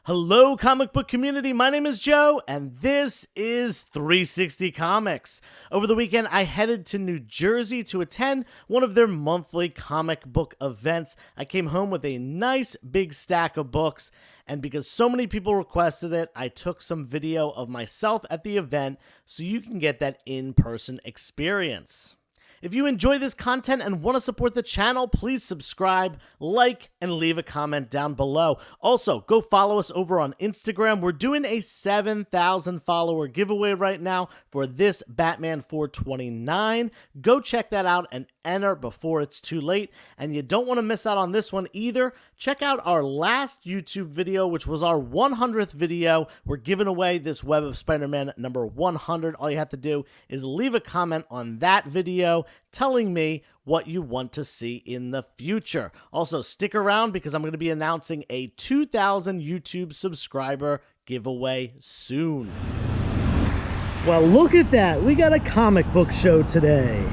Hello, comic book community. My name is Joe, and this is 360 Comics. Over the weekend, I headed to New Jersey to attend one of their monthly comic book events. I came home with a nice big stack of books, and because so many people requested it, I took some video of myself at the event so you can get that in-person experience. If you enjoy this content and want to support the channel, please subscribe, like, and leave a comment down below. Also, go follow us over on Instagram. We're doing a 7,000 follower giveaway right now for this Batman 429. Go check that out and enter before it's too late. And you don't want to miss out on this one either. Check out our last YouTube video, which was our 100th video. We're giving away this Web of Spider-Man number 100. All you have to do is leave a comment on that video telling me what you want to see in the future. Also, stick around because I'm going to be announcing a 2,000 YouTube subscriber giveaway soon. Well, look at that. We got a comic book show today.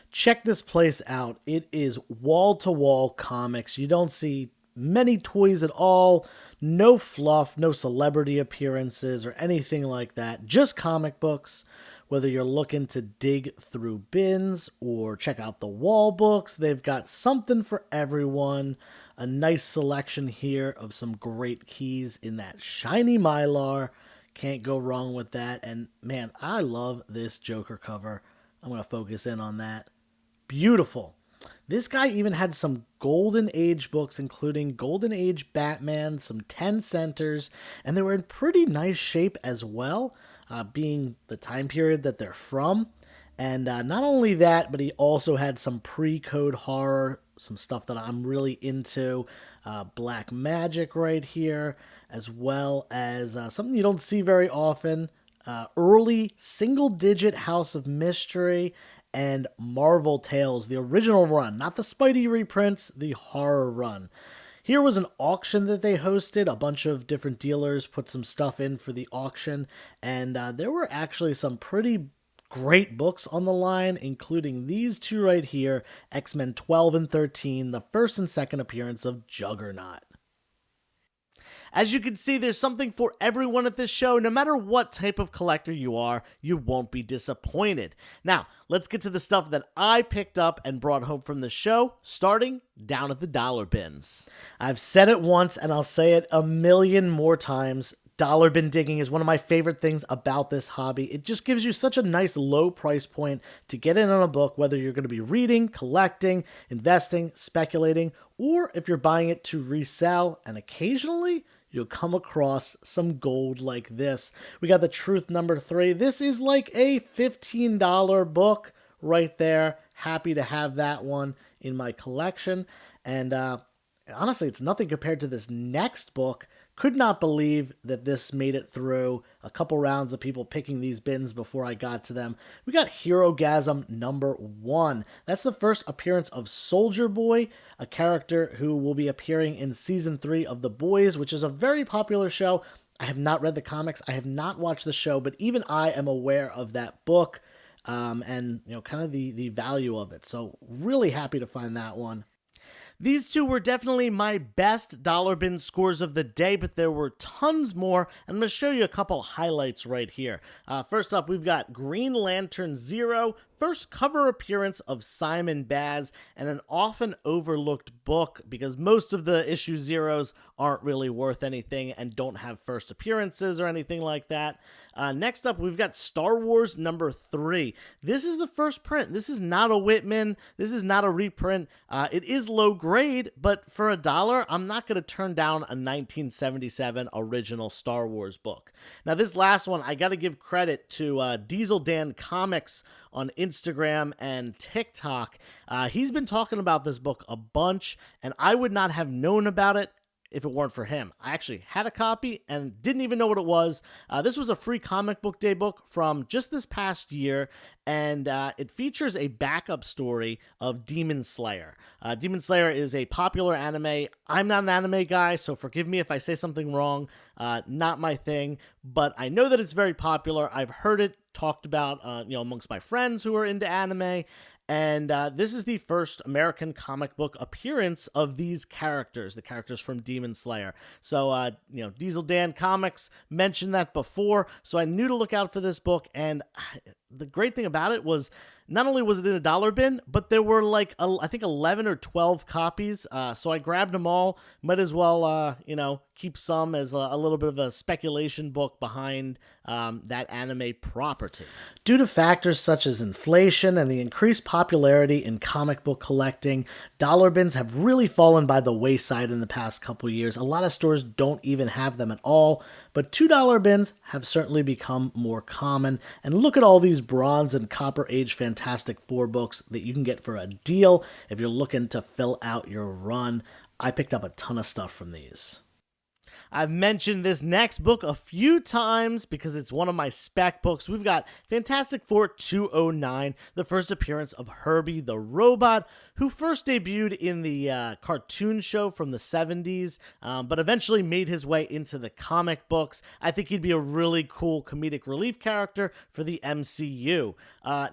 Check this place out. It is wall-to-wall comics. You don't see many toys at all. No fluff, no celebrity appearances or anything like that. Just comic books. Whether you're looking to dig through bins or check out the wall books, they've got something for everyone. A nice selection here of some great keys in that shiny Mylar. Can't go wrong with that. And man, I love this Joker cover. I'm going to focus in on that. Beautiful. This guy even had some Golden Age books, including Golden Age Batman, some 10 centers, and they were in pretty nice shape as well, being the time period that they're from. And not only that, but he also had some pre-code horror, some stuff that I'm really into, Black Magic right here, as well as something you don't see very often, early single-digit House of Mystery, and Marvel Tales, the original run, not the Spidey reprints, the horror run. Here was an auction that they hosted. A bunch of different dealers put some stuff in for the auction, and there were actually some pretty great books on the line, including these two right here, X-Men 12 and 13, the first and second appearance of Juggernaut. As you can see, there's something for everyone at this show. No matter what type of collector you are, you won't be disappointed. Now, let's get to the stuff that I picked up and brought home from the show, starting down at the dollar bins. I've said it once and I'll say it a million more times. Dollar bin digging is one of my favorite things about this hobby. It just gives you such a nice low price point to get in on a book, whether you're going to be reading, collecting, investing, speculating, or if you're buying it to resell, and occasionally you'll come across some gold like this. We got the Truth number 3. This is like a $15 book right there. Happy to have that one in my collection. And honestly, it's nothing compared to this next book. Could not believe that this made it through a couple rounds of people picking these bins before I got to them. We got Herogasm number 1. That's the first appearance of Soldier Boy, a character who will be appearing in season 3 of The Boys, which is a very popular show. I have not read the comics. I have not watched the show, but even I am aware of that book and kind of the value of it. So really happy to find that one. These two were definitely my best dollar bin scores of the day, but there were tons more, and I'm going to show you a couple highlights right here. First up, we've got Green Lantern Zero, first cover appearance of Simon Baz, and an often overlooked book because most of the issue zeros aren't really worth anything and don't have first appearances or anything like that. Next up, we've got Star Wars number 3. This is the first print. This is not a Whitman. This is not a reprint. It is low grade, but for $1, I'm not going to turn down a 1977 original Star Wars book. Now, this last one, I got to give credit to Diesel Dan Comics on Instagram and TikTok. He's been talking about this book a bunch, and I would not have known about it if it weren't for him. I actually had a copy and didn't even know what it was. This was a free comic book day book from just this past year, and it features a backup story of Demon Slayer. Demon Slayer is a popular anime. I'm not an anime guy, so forgive me if I say something wrong. Not my thing, but I know that it's very popular. I've heard it talked about, amongst my friends who are into anime, And this is the first American comic book appearance of these characters, the characters from Demon Slayer. So, Diesel Dan Comics mentioned that before, so I knew to look out for this book. And the great thing about it was not only was it in a dollar bin, but there were like, I think 11 or 12 copies. So I grabbed them all. Might as well, keep some as a little bit of a speculation book behind that anime property. Due to factors such as inflation and the increased popularity in comic book collecting, dollar bins have really fallen by the wayside in the past couple years. A lot of stores don't even have them at all, but $2 bins have certainly become more common. And look at all these Bronze and Copper Age Fantastic Four books that you can get for a deal if you're looking to fill out your run. I picked up a ton of stuff from these. I've mentioned this next book a few times because it's one of my spec books. We've got Fantastic Four 209, the first appearance of Herbie the Robot, who first debuted in the cartoon show from the 70s, but eventually made his way into the comic books. I think he'd be a really cool comedic relief character for the MCU.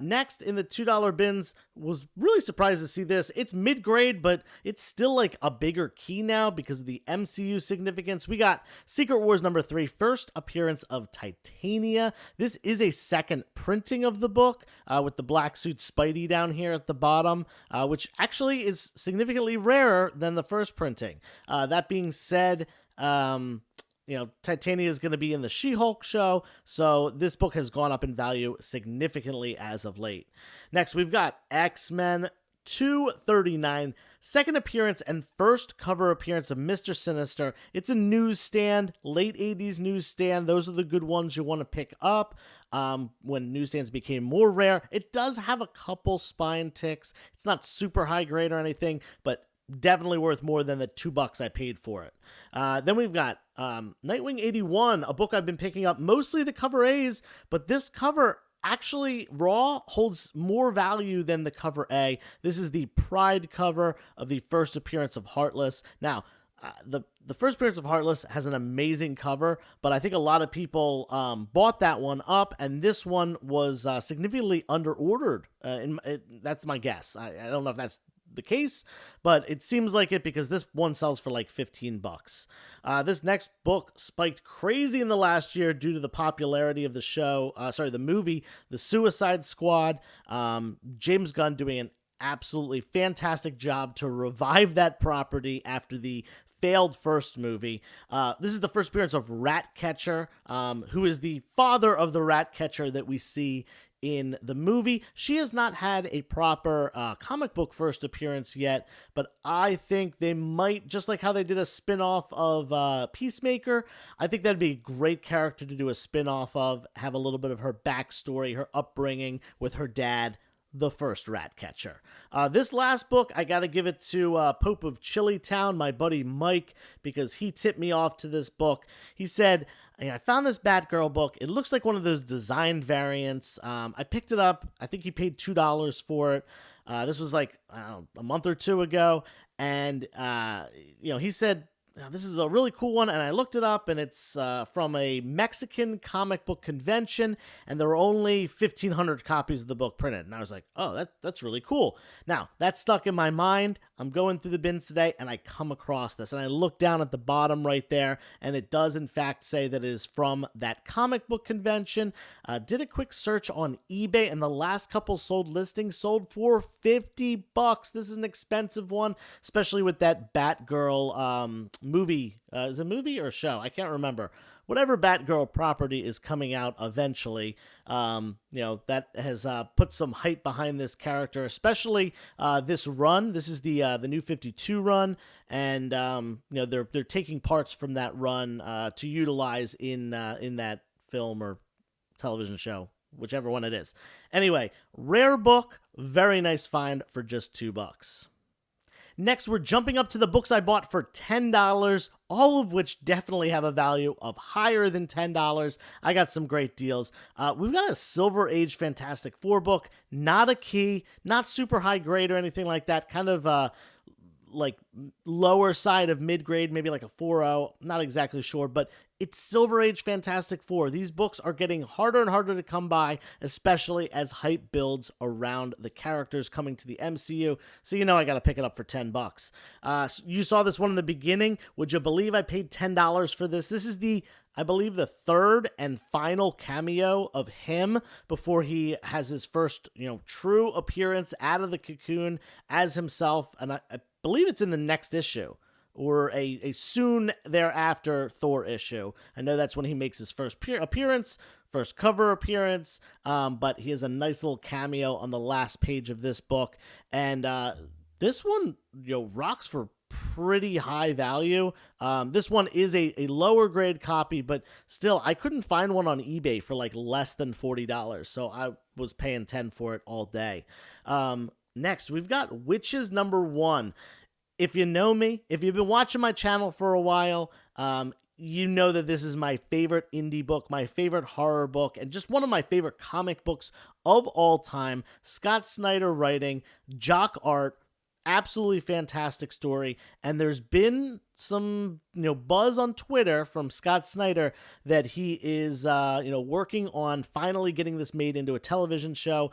Next, in the $2 bins, was really surprised to see this. It's mid-grade, but it's still like a bigger key now because of the MCU significance. We got Secret Wars number 3, first appearance of Titania. This is a second printing of the book with the black suit Spidey down here at the bottom, which actually is significantly rarer than the first printing. That being said, Titania is going to be in the She-Hulk show, so this book has gone up in value significantly as of late. Next, we've got X-Men 239, second appearance and first cover appearance of Mr. Sinister. It's a newsstand, late 80s newsstand. Those are the good ones you want to pick up when newsstands became more rare. It does have a couple spine ticks. It's not super high grade or anything, but definitely worth more than the $2 I paid for it. Then we've got Nightwing 81, a book I've been picking up, mostly the cover A's, but this cover actually raw holds more value than the cover A. This is the Pride cover of the first appearance of Heartless. Now, the first appearance of Heartless has an amazing cover, but I think a lot of people bought that one up, and this one was significantly underordered. That's my guess. I don't know if that's the case, but it seems like it because this one sells for like $15. This next book spiked crazy in the last year due to the popularity of the movie, The Suicide Squad. James Gunn doing an absolutely fantastic job to revive that property after the failed first movie. This is the first appearance of Ratcatcher, who is the father of the Ratcatcher that we see in the movie. She has not had a proper comic book first appearance yet, but I think they might, just like how they did a spin-off of Peacemaker, I think that'd be a great character to do a spin-off of, have a little bit of her backstory, her upbringing with her dad, the first Ratcatcher. This last book, I gotta give it to Pope of Chillytown, my buddy Mike, because he tipped me off to this book. He said, I found this Batgirl book. It looks like one of those designed variants. I picked it up. I think he paid $2 for it. This was like a month or two ago. And, he said, this is a really cool one, and I looked it up, and it's from a Mexican comic book convention, and there were only 1,500 copies of the book printed. And I was like, oh, that's really cool. Now, that stuck in my mind. I'm going through the bins today, and I come across this, and I look down at the bottom right there, and it does, in fact, say that it is from that comic book convention. Did a quick search on eBay, and the last couple sold listings sold for $50. This is an expensive one, especially with that Batgirl movie. Is it a movie or a show? I can't remember. Whatever Batgirl property is coming out eventually, that has put some hype behind this character, especially this run. This is the New 52 run, and they're taking parts from that run to utilize in that film or television show, whichever one it is. Anyway, rare book, very nice find for just $2. Next, we're jumping up to the books I bought for $10, all of which definitely have a value of higher than $10. I got some great deals. We've got a Silver Age Fantastic Four book, not a key, not super high grade or anything like that, kind of like lower side of mid-grade, maybe like a 4.0, not exactly sure, but it's Silver Age Fantastic Four. These books are getting harder and harder to come by, especially as hype builds around the characters coming to the MCU. So I got to pick it up for $10. You saw this one in the beginning. Would you believe I paid $10 for this? This is I believe the third and final cameo of him before he has his first, true appearance out of the cocoon as himself. And I believe it's in the next issue or a soon thereafter Thor issue. I know that's when he makes his first appearance, first cover appearance, but he has a nice little cameo on the last page of this book. And this one, rocks for pretty high value. This one is a lower grade copy, but still, I couldn't find one on eBay for like less than $40, so I was paying $10 for it all day. Next, we've got Witches #1. If you know me, if you've been watching my channel for a while, you know that this is my favorite indie book, my favorite horror book, and just one of my favorite comic books of all time. Scott Snyder writing, Jock art, absolutely fantastic story. And there's been some buzz on Twitter from Scott Snyder that he is working on finally getting this made into a television show.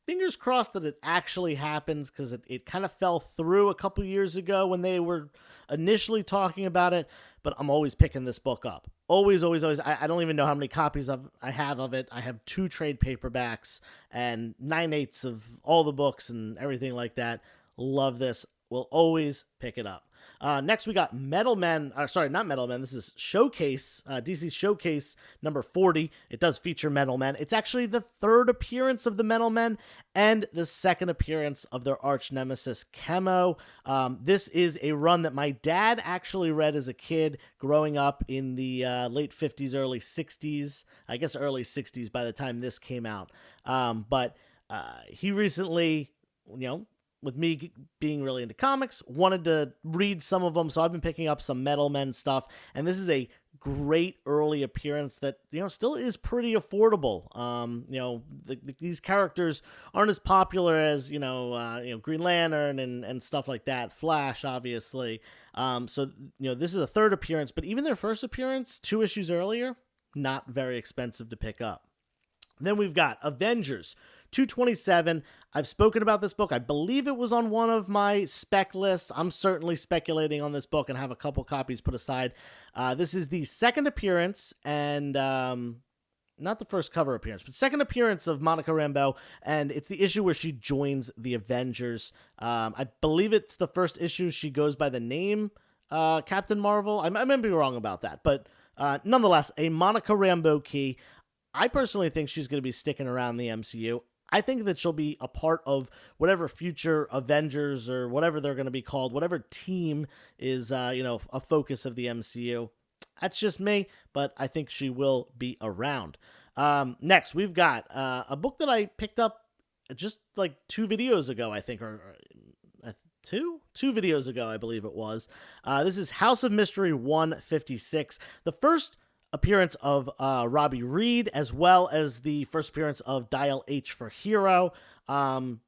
Fingers crossed that it actually happens, because it kind of fell through a couple years ago when they were initially talking about it. But I'm always picking this book up. Always, always, always. I don't even know how many copies I have of it. I have 2 trade paperbacks and 9/8 of all the books and everything like that. Love this. Will always pick it up. Next, we got Metal Men. Sorry, not Metal Men. This is Showcase, DC Showcase number 40. It does feature Metal Men. It's actually the third appearance of the Metal Men and the second appearance of their arch nemesis, Chemo. This is a run that my dad actually read as a kid growing up in the late 50s, early 60s. I guess early 60s by the time this came out. But he recently, with me being really into comics, wanted to read some of them, so I've been picking up some Metal Men stuff, and this is a great early appearance that, still is pretty affordable. These characters aren't as popular as, Green Lantern and stuff like that, Flash, obviously. So this is a third appearance, but even their first appearance, 2 issues earlier, not very expensive to pick up. Then we've got Avengers 227. I've spoken about this book. I believe it was on one of my spec lists. I'm certainly speculating on this book and have a couple copies put aside. This is the second appearance and not the first cover appearance, but second appearance of Monica Rambeau, and it's the issue where she joins the Avengers. I believe it's the first issue she goes by the name Captain Marvel. I might be wrong about that, but nonetheless, a Monica Rambeau key. I personally think she's going to be sticking around the MCU. I think that she'll be a part of whatever future Avengers or whatever they're going to be called, whatever team is, a focus of the MCU. That's just me, but I think she will be around. Next, we've got a book that I picked up just like 2 videos ago, I think, or two videos ago, I believe it was. This is House of Mystery 156. The first appearance of Robbie Reed, as well as the first appearance of Dial H for Hero. I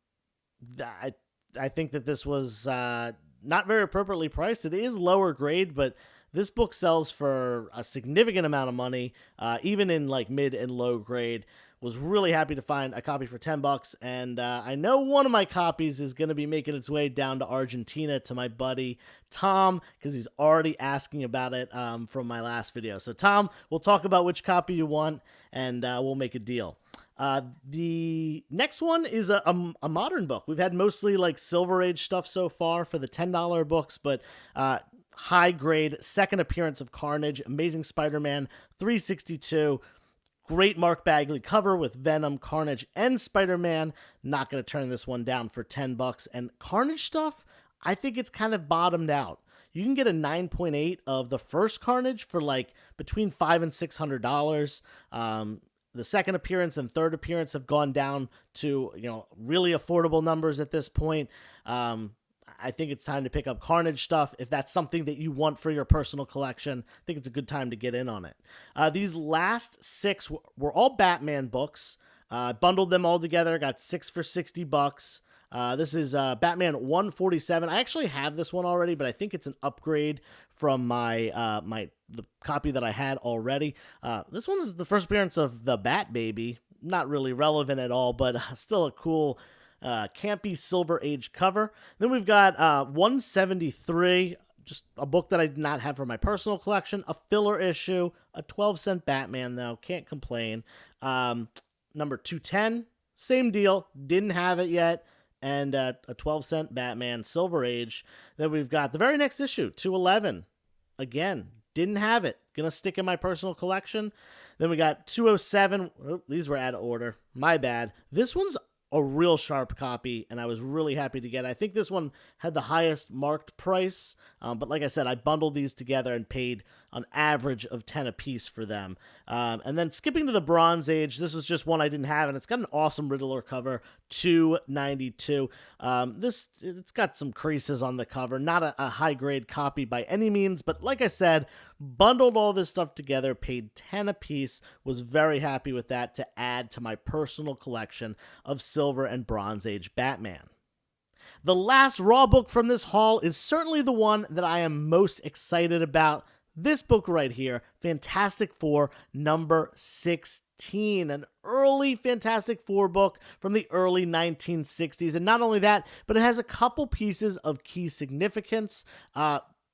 think that this was not very appropriately priced. It is lower grade, but this book sells for a significant amount of money, even in like mid and low grade. Was really happy to find a copy for $10, and I know one of my copies is going to be making its way down to Argentina to my buddy Tom, because he's already asking about it from my last video. So Tom, we'll talk about which copy you want, and we'll make a deal. The next one is a modern book. We've had mostly like Silver Age stuff so far for the $10 books, but high grade second appearance of Carnage, Amazing Spider-Man 362. Great Mark Bagley cover with Venom, Carnage, and Spider-Man. Not going to turn this one down for $10. And Carnage stuff, I think it's kind of bottomed out. You can get a 9.8 of the first Carnage for like between $500 and $600. The second appearance and third appearance have gone down to, really affordable numbers at this point. I think it's time to pick up Carnage stuff. If that's something that you want for your personal collection, I think it's a good time to get in on it. These last 6 were all Batman books. Bundled them all together, got 6 for $60. This is Batman 147. I actually have this one already, but I think it's an upgrade from the copy that I had already. This one's the first appearance of the Bat Baby. Not really relevant at all, but still a cool campy Silver Age cover. Then we've got 173, just a book that I did not have for my personal collection, a filler issue, a 12-cent Batman, though. Can't complain. Number 210, same deal. Didn't have it yet. And a 12-cent Batman, Silver Age. Then we've got the very next issue, 211. Again, didn't have it. Gonna stick in my personal collection. Then we got 207. Oh, these were out of order. My bad. This one's a real sharp copy, and I was really happy to get it. I think this one had the highest marked price, but like I said, I bundled these together and paid an average of 10 a piece for them. And then skipping to the Bronze Age, this was just one I didn't have, and it's got an awesome Riddler cover, 292. It's got some creases on the cover, not a high-grade copy by any means, but like I said, bundled all this stuff together, paid 10 a piece, was very happy with that to add to my personal collection of Silver and Bronze Age Batman. The last Raw book from this haul is certainly the one that I am most excited about. This book right here, Fantastic Four number 16, an early Fantastic Four book from the early 1960s. And not only that, but it has a couple pieces of key significance.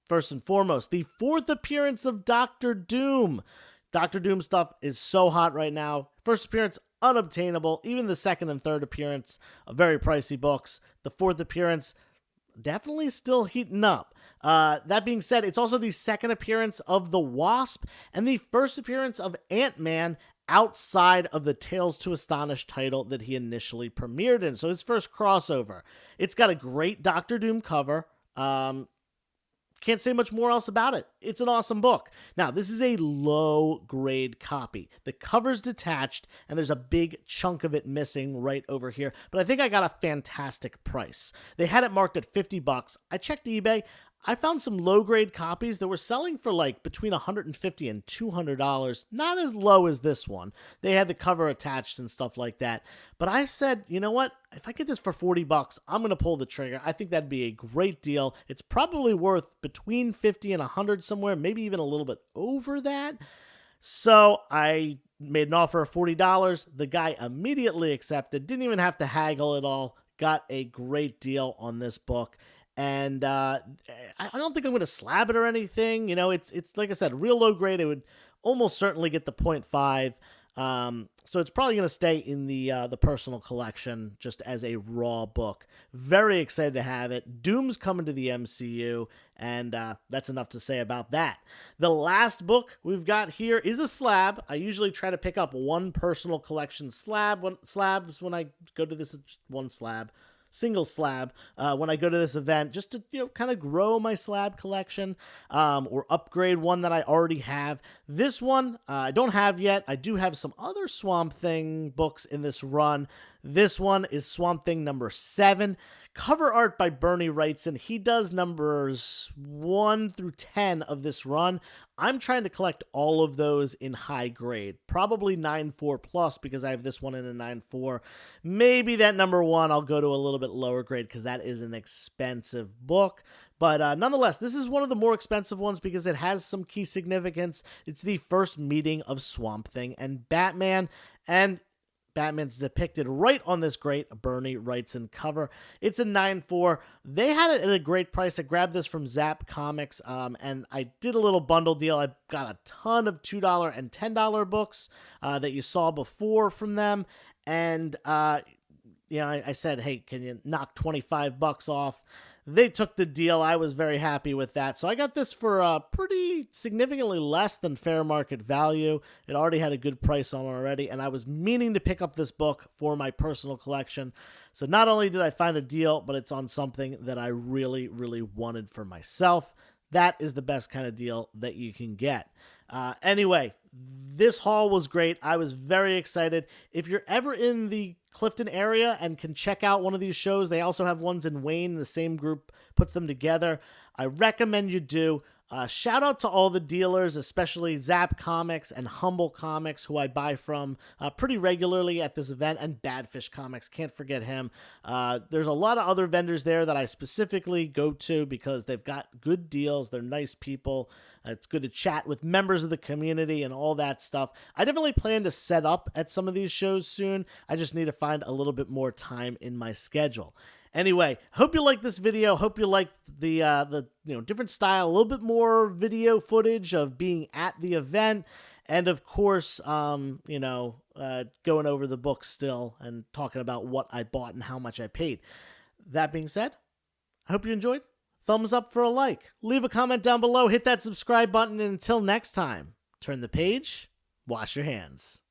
First and foremost, the fourth appearance of Doctor Doom. Doctor Doom stuff is so hot right now. First appearance, unobtainable. Even the second and third appearance, very pricey books. The fourth appearance, definitely still heating up. That being said, it's also the second appearance of the Wasp and the first appearance of Ant-Man outside of the Tales to Astonish title that he initially premiered in. So his first crossover. It's got a great Doctor Doom cover. Can't say much more else about it. It's an awesome book. Now, this is a low-grade copy. The cover's detached, and there's a big chunk of it missing right over here. But I think I got a fantastic price. They had it marked at $50. I checked eBay. I found some low-grade copies that were selling for like between $150 and $200. Not as low as this one. They had the cover attached and stuff like that. But I said, you know what? If I get this for $40, I'm going to pull the trigger. I think that'd be a great deal. It's probably worth between $50 and $100 somewhere, maybe even a little bit over that. So I made an offer of $40. The guy immediately accepted. Didn't even have to haggle at all. Got a great deal on this book. And I don't think I'm going to slab it or anything. You know, it's like I said, real low grade. It would almost certainly get the 0.5. So it's probably going to stay in the personal collection just as a raw book. Very excited to have it. Doom's coming to the MCU, and that's enough to say about that. The last book we've got here is a slab. I usually try to pick up one personal collection slabs when I go to this, just one slab. Single slab when I go to this event, just to kind of grow my slab collection or upgrade one that I already have. This one I don't have yet. I do have some other Swamp Thing books in this run. This one is Swamp Thing number 7. Cover art by Bernie Wrightson. He does numbers 1 through 10 of this run. I'm trying to collect all of those in high grade. Probably 9.4 plus because I have this one in a 9.4. Maybe that number 1 I'll go to a little bit lower grade because that is an expensive book. But nonetheless, this is one of the more expensive ones because it has some key significance. It's the first meeting of Swamp Thing and Batman, and Batman's depicted right on this great Bernie Wrightson cover. It's a 9.4. They had it at a great price. I grabbed this from Zap Comics, and I did a little bundle deal. I got a ton of $2 and $10 books that you saw before from them, and I said, hey, can you knock $25 off? They took the deal. I was very happy with that. So I got this for pretty significantly less than fair market value. It already had a good price on it already, and I was meaning to pick up this book for my personal collection. So not only did I find a deal, but it's on something that I really, really wanted for myself. That is the best kind of deal that you can get. Anyway, this haul was great. I was very excited. If you're ever in the Clifton area and can check out one of these shows, they also have ones in Wayne. The same group puts them together. I recommend you do. Shout out to all the dealers, especially Zap Comics and Humble Comics, who I buy from pretty regularly at this event, and Badfish Comics, can't forget him. There's a lot of other vendors there that I specifically go to because they've got good deals. They're nice people. It's good to chat with members of the community and all that stuff. I definitely plan to set up at some of these shows soon. I just need to find a little bit more time in my schedule. Anyway, hope you like this video. Hope you like the different style, a little bit more video footage of being at the event, and of course, going over the book still and talking about what I bought and how much I paid. That being said, I hope you enjoyed. Thumbs up for a like. Leave a comment down below. Hit that subscribe button. And until next time, turn the page, wash your hands.